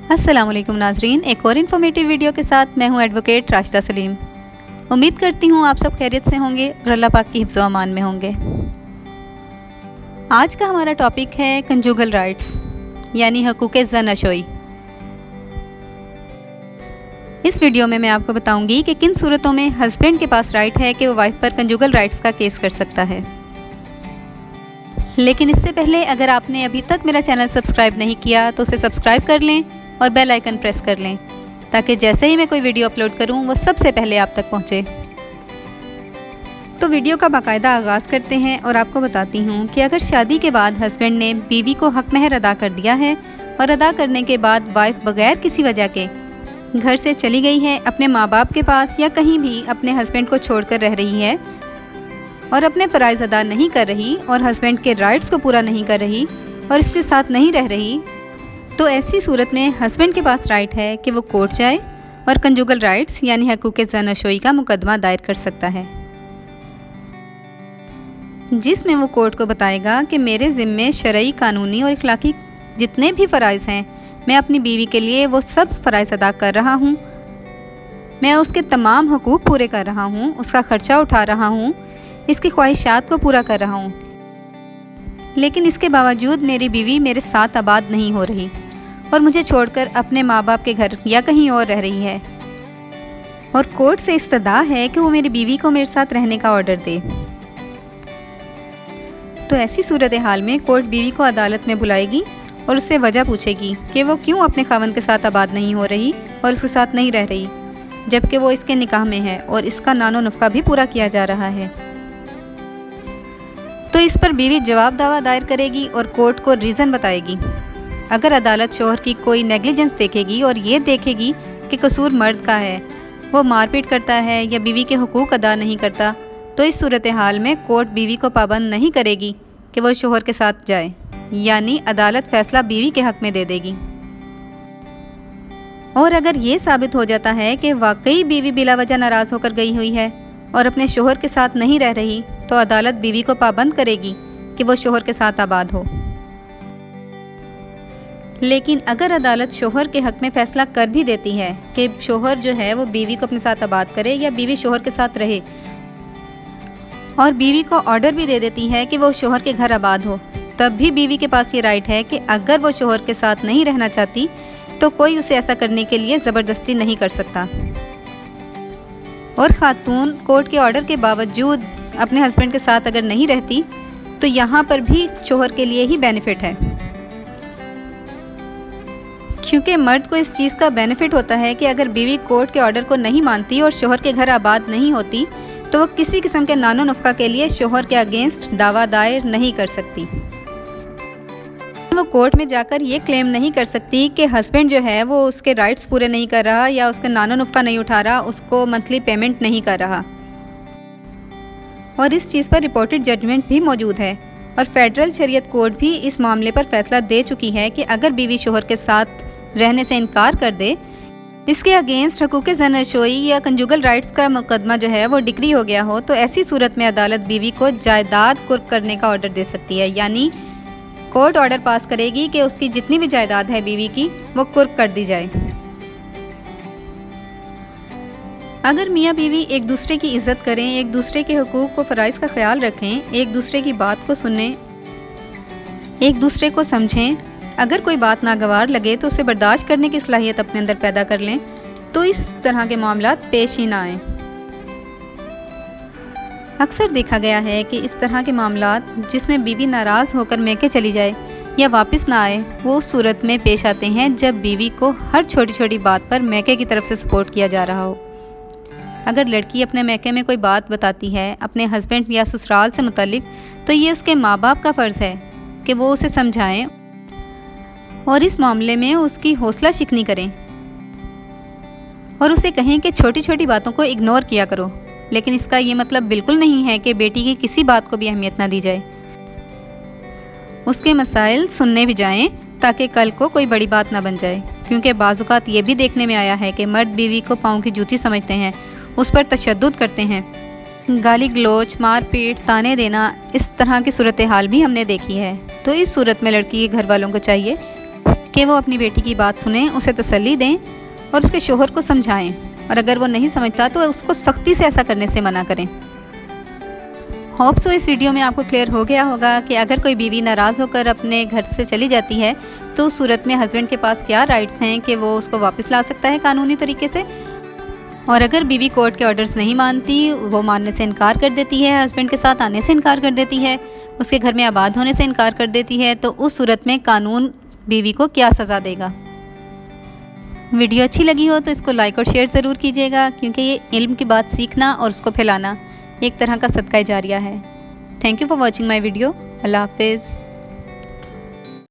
अस्सलाम वालेकुम नाजरीन, एक और इन्फॉर्मेटिव वीडियो के साथ मैं हूं एडवोकेट राशिदा सलीम। उम्मीद करती हूं आप सब खैरियत से होंगे और अल्लाह पाक की हिफ्ज़ व अमान में होंगे। आज का हमारा टॉपिक है कंजुगल राइट्स यानी हकूक़ ज़नशोई। इस वीडियो में मैं आपको बताऊंगी कि किन सूरतों में हस्बैंड के पास राइट है कि वो वाइफ पर कंजुगल राइट्स का केस कर सकता है। लेकिन इससे पहले अगर आपने अभी तक मेरा चैनल सब्सक्राइब नहीं किया तो उसे सब्सक्राइब कर लें और बेल आइकन प्रेस कर लें ताकि जैसे ही मैं कोई वीडियो अपलोड करूं वो सबसे पहले आप तक पहुंचे। तो वीडियो का बाकायदा आगाज़ करते हैं और आपको बताती हूं कि अगर शादी के बाद हस्बैंड ने बीवी को हक महर अदा कर दिया है और अदा करने के बाद वाइफ बगैर किसी वजह के घर से चली गई है, अपने माँ बाप के पास या कहीं भी अपने हस्बैंड को छोड़कर रह रही है और अपने फ़राइज़ अदा नहीं कर रही और हस्बैंड के राइट्स को पूरा नहीं कर रही और इसके साथ नहीं रह रही, तो ऐसी सूरत में हस्बैंड के पास राइट है कि वो कोर्ट जाए और कंजुगल राइट्स यानी हकूक़ ज़नशोई का मुकदमा दायर कर सकता है, जिसमें वो कोर्ट को बताएगा कि मेरे ज़िम्मे शरई, कानूनी और इखलाकी जितने भी फ़राइज़ हैं मैं अपनी बीवी के लिए वो सब फ़राइज़ अदा कर रहा हूँ। मैं उसके तमाम हकूक़ पूरे कर रहा हूँ, उसका ख़र्चा उठा रहा हूँ, इसकी ख्वाहिशात को पूरा कर रहा हूँ। लेकिन इसके बावजूद मेरी बीवी मेरे साथ आबाद नहीं हो रही और मुझे छोड़कर अपने माँ बाप के घर या कहीं और रह रही है और कोर्ट से इस्तदा है कि वो मेरी बीवी को मेरे साथ रहने का ऑर्डर दे। तो ऐसी सूरत हाल में कोर्ट बीवी को अदालत में बुलाएगी और उससे वजह पूछेगी कि वो क्यों अपने खावंद के साथ आबाद नहीं हो रही और उसके साथ नहीं रह रही, जबकि वो इसके निकाह में है और इसका नानो नफ़का भी पूरा किया जा रहा है। तो इस पर बीवी जवाब दावा दायर करेगी और कोर्ट को रीज़न बताएगी। अगर अदालत शोहर की कोई नेग्लिजेंस देखेगी और ये देखेगी कि कसूर मर्द का है, वो मारपीट करता है या बीवी के हुकूक अदा नहीं करता, तो इस सूरत हाल में कोर्ट बीवी को पाबंद नहीं करेगी कि वो शोहर के साथ जाए, यानी अदालत फ़ैसला बीवी के हक़ में दे देगी। और अगर ये साबित हो जाता है कि वाकई बीवी बिला वजह नाराज़ होकर गई हुई है और अपने शोहर के साथ नहीं रह रही, तो अदालत बीवी को पाबंद करेगी कि वो शोहर के साथ आबाद हो। लेकिन अगर अदालत शोहर के हक़ में फ़ैसला कर भी देती है कि शोहर जो है वो बीवी को अपने साथ आबाद करे या बीवी शोहर के साथ रहे, और बीवी को ऑर्डर भी दे देती है कि वो शोहर के घर आबाद हो, तब भी बीवी के पास ये राइट है कि अगर वो शोहर के साथ नहीं रहना चाहती तो कोई उसे ऐसा करने के लिए ज़बरदस्ती नहीं कर सकता। और ख़ातून कोर्ट के ऑर्डर के बावजूद अपने हस्बैंड के साथ अगर नहीं रहती तो यहाँ पर भी शोहर के लिए ही बेनिफिट है, क्योंकि मर्द को इस चीज़ का बेनिफिट होता है कि अगर बीवी कोर्ट के ऑर्डर को नहीं मानती और शोहर के घर आबाद नहीं होती तो वो किसी किस्म के नानो नफ़का के लिए शोहर के अगेंस्ट दावा दायर नहीं कर सकती। वो कोर्ट में जाकर ये क्लेम नहीं कर सकती कि हस्बैंड जो है वो उसके राइट्स पूरे नहीं कर रहा या उसका नानो नफ़का नहीं उठा रहा, उसको मंथली पेमेंट नहीं कर रहा। और इस चीज़ पर रिपोर्टेड जजमेंट भी मौजूद है और फेडरल शरीयत कोर्ट भी इस मामले पर फैसला दे चुकी है कि अगर बीवी शोहर के साथ रहने से इनकार कर दे, इसके अगेंस्ट हकूक़ ज़नशोई या कंजुगल राइट्स का मुकदमा जो है वो डिक्री हो गया हो, तो ऐसी सूरत में अदालत बीवी को जायदाद कुर्क करने का ऑर्डर दे सकती है, यानी कोर्ट ऑर्डर पास करेगी कि उसकी जितनी भी जायदाद है बीवी की वो कुर्क कर दी जाए। अगर मियाँ बीवी एक दूसरे की इज़्ज़त करें, एक दूसरे के हुकूक को फ़राइज़ का ख्याल रखें, एक दूसरे की बात को सुनें, एक दूसरे को समझें, अगर कोई बात नागवार लगे तो उसे बर्दाश्त करने की सलाहियत अपने अंदर पैदा कर लें, तो इस तरह के मामलात पेश ही ना आएँ। अक्सर देखा गया है कि इस तरह के मामलात जिसमें बीवी नाराज़ होकर मैके चली जाए या वापस ना आए, वो उस सूरत में पेश आते हैं जब बीवी को हर छोटी छोटी बात पर मैके की तरफ से सपोर्ट किया जा रहा हो। अगर लड़की अपने मैके में कोई बात बताती है अपने हस्बैंड या ससुराल से मुतालिक, तो ये उसके माँ बाप का फ़र्ज़ है कि वो उसे समझाएं और इस मामले में उसकी हौसला शिकनी करें और उसे कहें कि छोटी छोटी बातों को इग्नोर किया करो। लेकिन इसका ये मतलब बिल्कुल नहीं है कि बेटी की किसी बात को भी अहमियत ना दी जाए, उसके मसाइल सुनने भी जाएं ताकि कल को कोई बड़ी बात ना बन जाए, क्योंकि बाज़-औक़ात ये भी देखने में आया है कि मर्द बीवी को पाँव की जूती समझते हैं, उस पर तशद्दुद करते हैं, गाली गलोच, मार पीट, ताने देना, इस तरह की सूरत हाल भी हमने देखी है। तो इस सूरत में लड़की के घर वालों को चाहिए کہ وہ اپنی بیٹی کی بات سنیں، اسے تسلی دیں اور اس کے شوہر کو سمجھائیں، اور اگر وہ نہیں سمجھتا تو اس کو سختی سے ایسا کرنے سے منع کریں۔ ہوپ سو اس ویڈیو میں آپ کو کلیئر ہو گیا ہوگا کہ اگر کوئی بیوی ناراض ہو کر اپنے گھر سے چلی جاتی ہے تو اس صورت میں ہسبینڈ کے پاس کیا رائٹس ہیں کہ وہ اس کو واپس لا سکتا ہے قانونی طریقے سے، اور اگر بیوی کورٹ کے آرڈرز نہیں مانتی، وہ ماننے سے انکار کر دیتی ہے، ہسبینڈ کے ساتھ آنے سے انکار کر دیتی ہے، اس کے گھر میں آباد ہونے سے انکار کر دیتی ہے، تو اس صورت میں قانون بیوی کو کیا سزا دے گا۔ ویڈیو اچھی لگی ہو تو اس کو لائک اور شیئر ضرور کیجیے گا، کیونکہ یہ علم کی بات سیکھنا اور اس کو پھیلانا ایک طرح کا صدقہ جاریہ ہے۔ Thank you for watching my video. اللہ حافظ۔